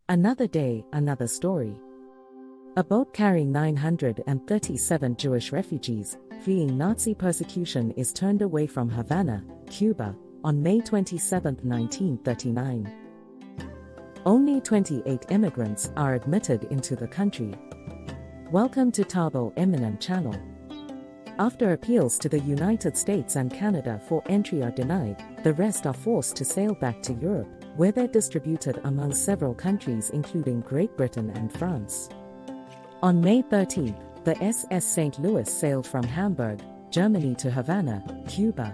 Another day, another story. A boat carrying 937 Jewish refugees fleeing Nazi persecution is turned away from Havana, Cuba, on May 27, 1939. Only 28 immigrants are admitted into the country. Welcome to Tabo Eminent Channel. After appeals to the United States and Canada for entry are denied, the rest are forced to sail back to Europe, where they're distributed among several countries including Great Britain and France. On May 13, the SS St. Louis sailed from Hamburg, Germany to Havana, Cuba.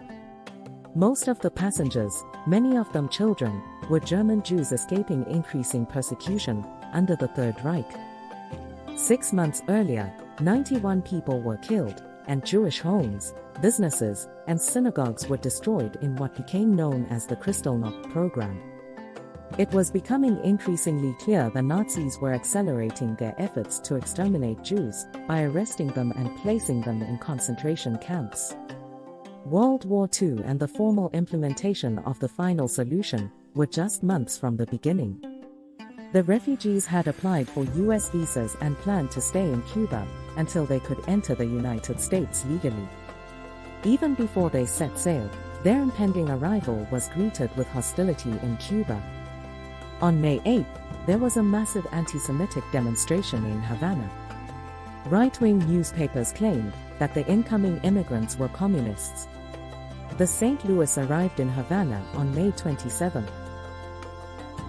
Most of the passengers, many of them children, were German Jews escaping increasing persecution under the Third Reich. 6 months earlier, 91 people were killed, and Jewish homes, businesses, and synagogues were destroyed in what became known as the Kristallnacht program. It was becoming increasingly clear the Nazis were accelerating their efforts to exterminate Jews by arresting them and placing them in concentration camps. World War II and the formal implementation of the final solution were just months from the beginning. The refugees had applied for US visas and planned to stay in Cuba until they could enter the United States legally. Even before they set sail, their impending arrival was greeted with hostility in Cuba. On May 8, there was a massive anti-Semitic demonstration in Havana. Right-wing newspapers claimed that the incoming immigrants were communists. The St. Louis arrived in Havana on May 27.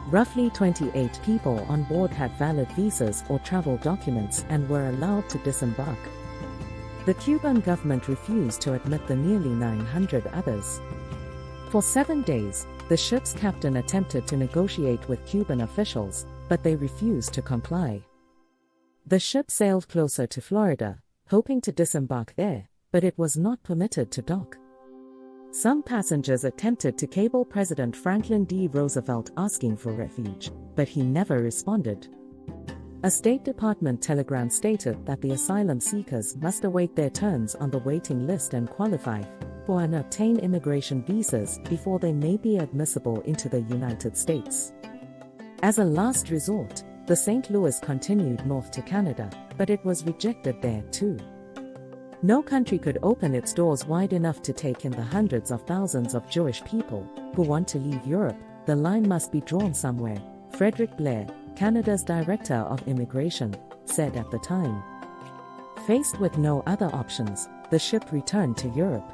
Roughly 28 people on board had valid visas or travel documents and were allowed to disembark. The Cuban government refused to admit the nearly 900 others. For 7 days, the ship's captain attempted to negotiate with Cuban officials, but they refused to comply. The ship sailed closer to Florida, hoping to disembark there, but it was not permitted to dock. Some passengers attempted to cable President Franklin D. Roosevelt asking for refuge, but he never responded. A State Department telegram stated that the asylum seekers must await their turns on the waiting list and qualify for and obtain immigration visas before they may be admissible into the United States. As a last resort, the St. Louis continued north to Canada, but it was rejected there too. No country could open its doors wide enough to take in the hundreds of thousands of Jewish people who want to leave Europe. The line must be drawn somewhere, Frederick Blair, Canada's Director of Immigration, said at the time. Faced with no other options, the ship returned to Europe.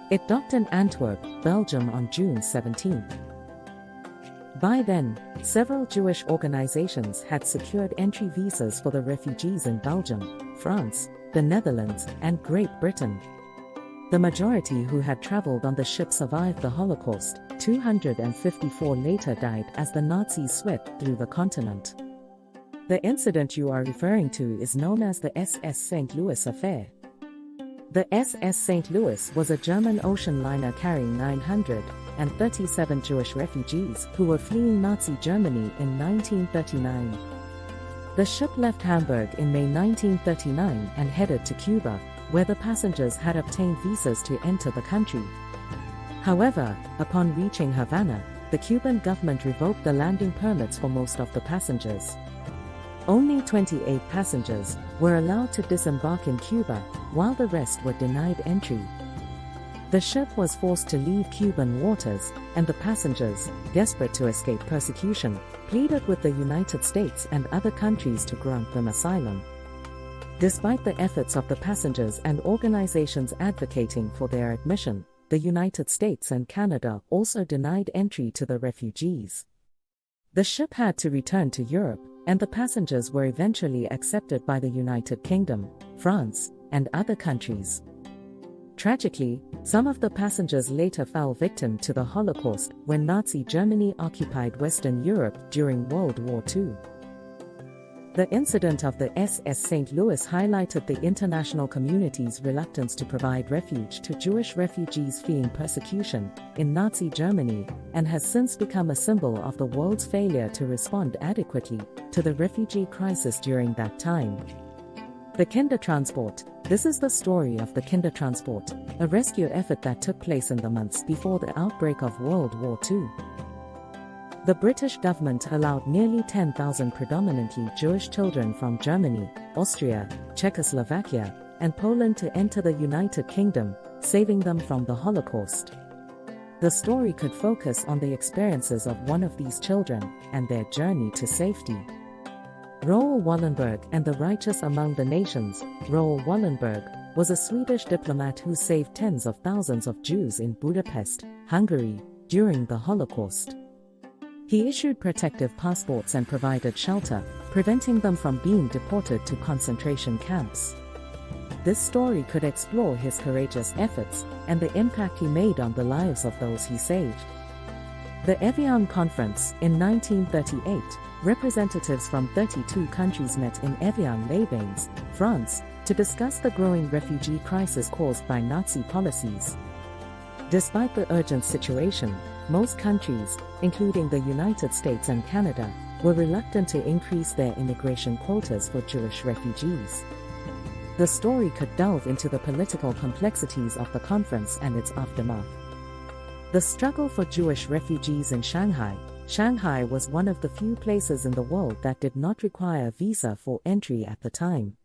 It docked in Antwerp, Belgium on June 17. By then, several Jewish organizations had secured entry visas for the refugees in Belgium, France, the Netherlands, and Great Britain. The majority who had traveled on the ship survived the Holocaust. 254 later died as the Nazis swept through the continent. The incident you are referring to is known as the SS St. Louis affair. The SS St. Louis was a German ocean liner carrying 937 Jewish refugees who were fleeing Nazi Germany in 1939. The ship left Hamburg in May 1939 and headed to Cuba, where the passengers had obtained visas to enter the country. However, upon reaching Havana, the Cuban government revoked the landing permits for most of the passengers. Only 28 passengers were allowed to disembark in Cuba, while the rest were denied entry. The ship was forced to leave Cuban waters, and the passengers, desperate to escape persecution, pleaded with the United States and other countries to grant them asylum. Despite the efforts of the passengers and organizations advocating for their admission, the United States and Canada also denied entry to the refugees. The ship had to return to Europe, and the passengers were eventually accepted by the United Kingdom, France, and other countries. Tragically, some of the passengers later fell victim to the Holocaust when Nazi Germany occupied Western Europe during World War II. The incident of the SS St. Louis highlighted the international community's reluctance to provide refuge to Jewish refugees fleeing persecution in Nazi Germany, and has since become a symbol of the world's failure to respond adequately to the refugee crisis during that time. The Kindertransport. This is the story of the Kindertransport, a rescue effort that took place in the months before the outbreak of World War II. The British government allowed nearly 10,000 predominantly Jewish children from Germany, Austria, Czechoslovakia, and Poland to enter the United Kingdom, saving them from the Holocaust. The story could focus on the experiences of one of these children and their journey to safety. Raoul Wallenberg and the Righteous Among the Nations. Raoul Wallenberg was a Swedish diplomat who saved tens of thousands of Jews in Budapest, Hungary, during the Holocaust. He issued protective passports and provided shelter, preventing them from being deported to concentration camps. This story could explore his courageous efforts and the impact he made on the lives of those he saved. The Evian Conference. In 1938, representatives from 32 countries met in Evian-les-Bains, France, to discuss the growing refugee crisis caused by Nazi policies. Despite the urgent situation, most countries, including the United States and Canada, were reluctant to increase their immigration quotas for Jewish refugees. The story could delve into the political complexities of the conference and its aftermath. The struggle for Jewish refugees in Shanghai. Shanghai was one of the few places in the world that did not require a visa for entry at the time.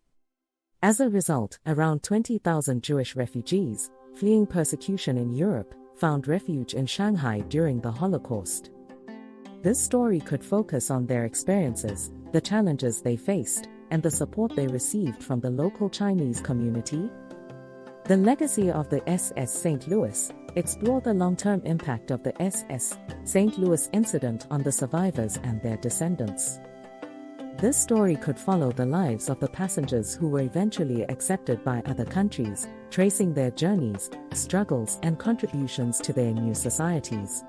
As a result, around 20,000 Jewish refugees, fleeing persecution in Europe, found refuge in Shanghai during the Holocaust. This story could focus on their experiences, the challenges they faced, and the support they received from the local Chinese community. The legacy of the SS St. Louis. Explore the long-term impact of the SS St. Louis incident on the survivors and their descendants. This story could follow the lives of the passengers who were eventually accepted by other countries, tracing their journeys, struggles, and contributions to their new societies.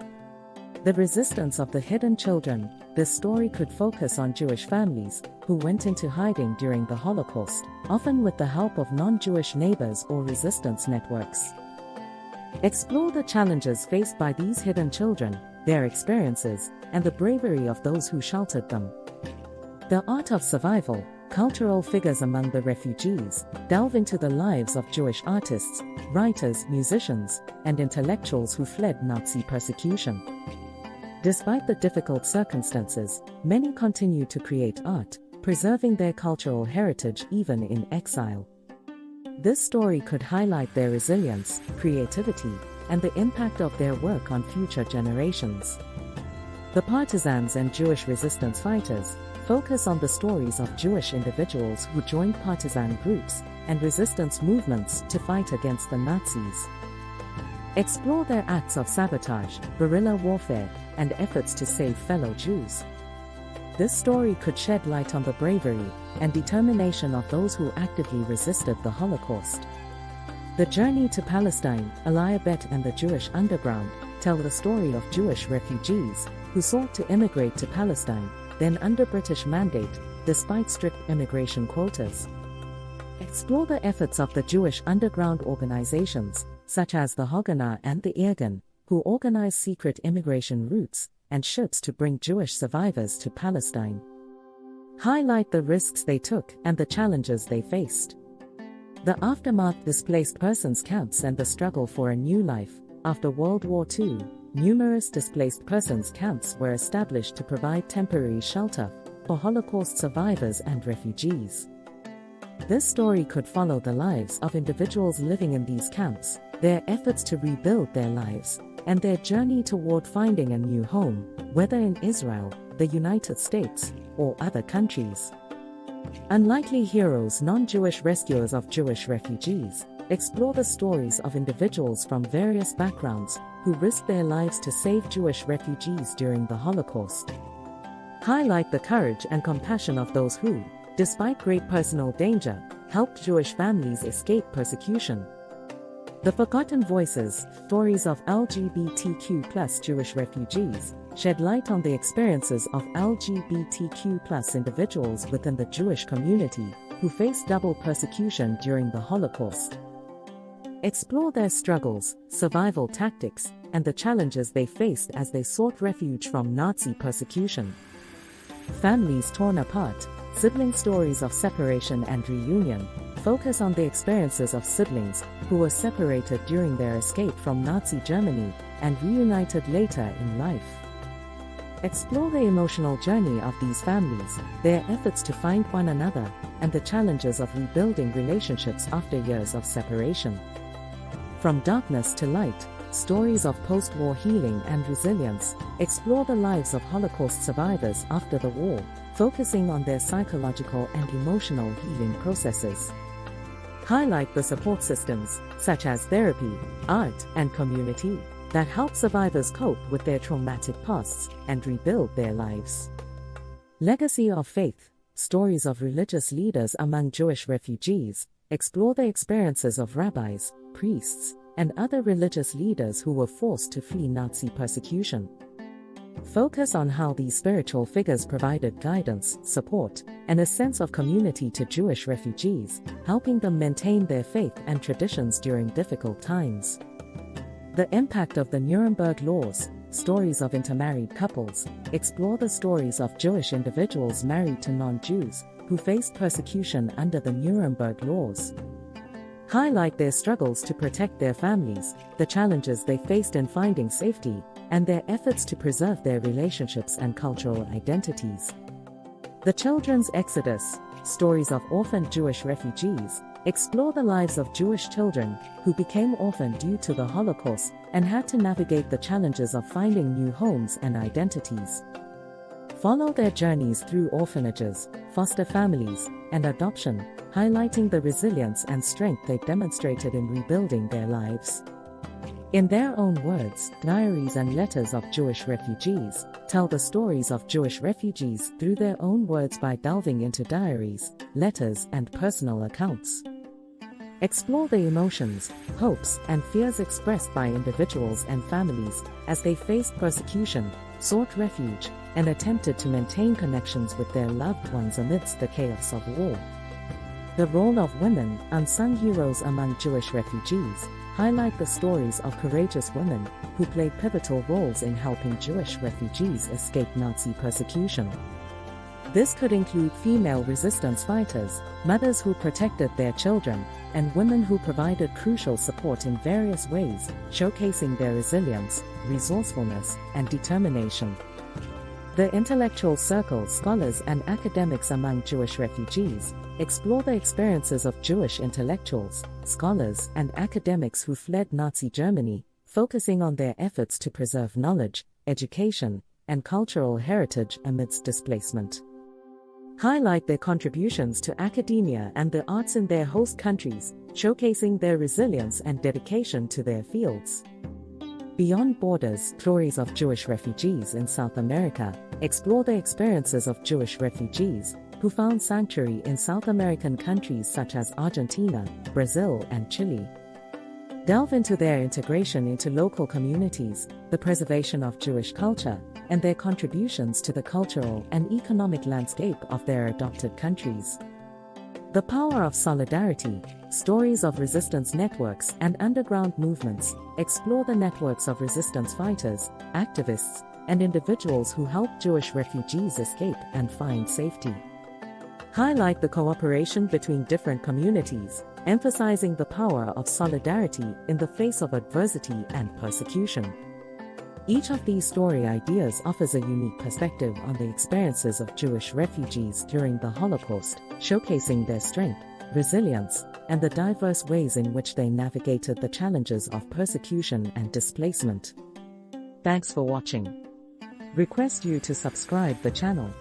The resistance of the hidden children. This story could focus on Jewish families who went into hiding during the Holocaust, often with the help of non-Jewish neighbors or resistance networks. Explore the challenges faced by these hidden children, their experiences, and the bravery of those who sheltered them. The Art of Survival. Cultural figures among the refugees. Delve into the lives of Jewish artists, writers, musicians, and intellectuals who fled Nazi persecution. Despite the difficult circumstances, many continue to create art, preserving their cultural heritage even in exile. This story could highlight their resilience, creativity, and the impact of their work on future generations. The Partisans and Jewish Resistance Fighters. Focus on the stories of Jewish individuals who joined partisan groups and resistance movements to fight against the Nazis. Explore their acts of sabotage, guerrilla warfare, and efforts to save fellow Jews. This story could shed light on the bravery and determination of those who actively resisted the Holocaust. The Journey to Palestine. Aliyah and the Jewish Underground tell the story of Jewish refugees who sought to immigrate to Palestine, then under British mandate, despite strict immigration quotas. Explore the efforts of the Jewish underground organizations, such as the Haganah and the Irgun, who organize secret immigration routes and ships to bring Jewish survivors to Palestine. Highlight the risks they took and the challenges they faced. The aftermath. Displaced persons camps and the struggle for a new life. After World War II, numerous displaced persons camps were established to provide temporary shelter for Holocaust survivors and refugees. This story could follow the lives of individuals living in these camps, their efforts to rebuild their lives, and their journey toward finding a new home, whether in Israel, the United States, or other countries. Unlikely Heroes. Non-Jewish rescuers of Jewish refugees. Explore the stories of individuals from various backgrounds who risked their lives to save Jewish refugees during the Holocaust. Highlight the courage and compassion of those who, despite great personal danger, helped Jewish families escape persecution. The Forgotten Voices. Stories of LGBTQ+ Jewish refugees shed light on the experiences of LGBTQ+ individuals within the Jewish community who faced double persecution during the Holocaust. Explore their struggles, survival tactics, and the challenges they faced as they sought refuge from Nazi persecution. Families torn apart. Sibling stories of separation and reunion focus on the experiences of siblings who were separated during their escape from Nazi Germany and reunited later in life. Explore the emotional journey of these families, their efforts to find one another, and the challenges of rebuilding relationships after years of separation. From darkness to light, stories of post-war healing and resilience, explore the lives of Holocaust survivors after the war, focusing on their psychological and emotional healing processes. Highlight the support systems, such as therapy, art, and community, that help survivors cope with their traumatic pasts and rebuild their lives. Legacy of faith, stories of religious leaders among Jewish refugees, explore the experiences of rabbis, priests, and other religious leaders who were forced to flee Nazi persecution. Focus on how these spiritual figures provided guidance, support, and a sense of community to Jewish refugees, helping them maintain their faith and traditions during difficult times. The impact of the Nuremberg laws, stories of intermarried couples, explore the stories of Jewish individuals married to non-Jews, who faced persecution under the Nuremberg laws. Highlight their struggles to protect their families, the challenges they faced in finding safety, and their efforts to preserve their relationships and cultural identities. The Children's Exodus, stories of orphaned Jewish refugees, explore the lives of Jewish children who became orphaned due to the Holocaust and had to navigate the challenges of finding new homes and identities. Follow their journeys through orphanages, foster families, and adoption, highlighting the resilience and strength they demonstrated in rebuilding their lives. In their own words, diaries and letters of Jewish refugees tell the stories of Jewish refugees through their own words by delving into diaries, letters, and personal accounts. Explore the emotions, hopes, and fears expressed by individuals and families as they faced persecution, sought refuge, and attempted to maintain connections with their loved ones amidst the chaos of war. The role of women, unsung heroes among Jewish refugees, highlight the stories of courageous women who played pivotal roles in helping Jewish refugees escape Nazi persecution. This could include female resistance fighters, mothers who protected their children, and women who provided crucial support in various ways, showcasing their resilience, resourcefulness, and determination. The intellectual circles, scholars, and academics among Jewish refugees explore the experiences of Jewish intellectuals, scholars, and academics who fled Nazi Germany, focusing on their efforts to preserve knowledge, education, and cultural heritage amidst displacement. Highlight their contributions to academia and the arts in their host countries, showcasing their resilience and dedication to their fields. Beyond Borders, stories of Jewish refugees in South America explore the experiences of Jewish refugees who found sanctuary in South American countries such as Argentina, Brazil, and Chile. Delve into their integration into local communities, the preservation of Jewish culture, and their contributions to the cultural and economic landscape of their adopted countries. The power of solidarity, stories of resistance networks and underground movements, explore the networks of resistance fighters, activists, and individuals who helped Jewish refugees escape and find safety. Highlight the cooperation between different communities, emphasizing the power of solidarity in the face of adversity and persecution. Each of these story ideas offers a unique perspective on the experiences of Jewish refugees during the Holocaust, showcasing their strength, resilience, and the diverse ways in which they navigated the challenges of persecution and displacement. Thanks for watching. Request you to subscribe the channel.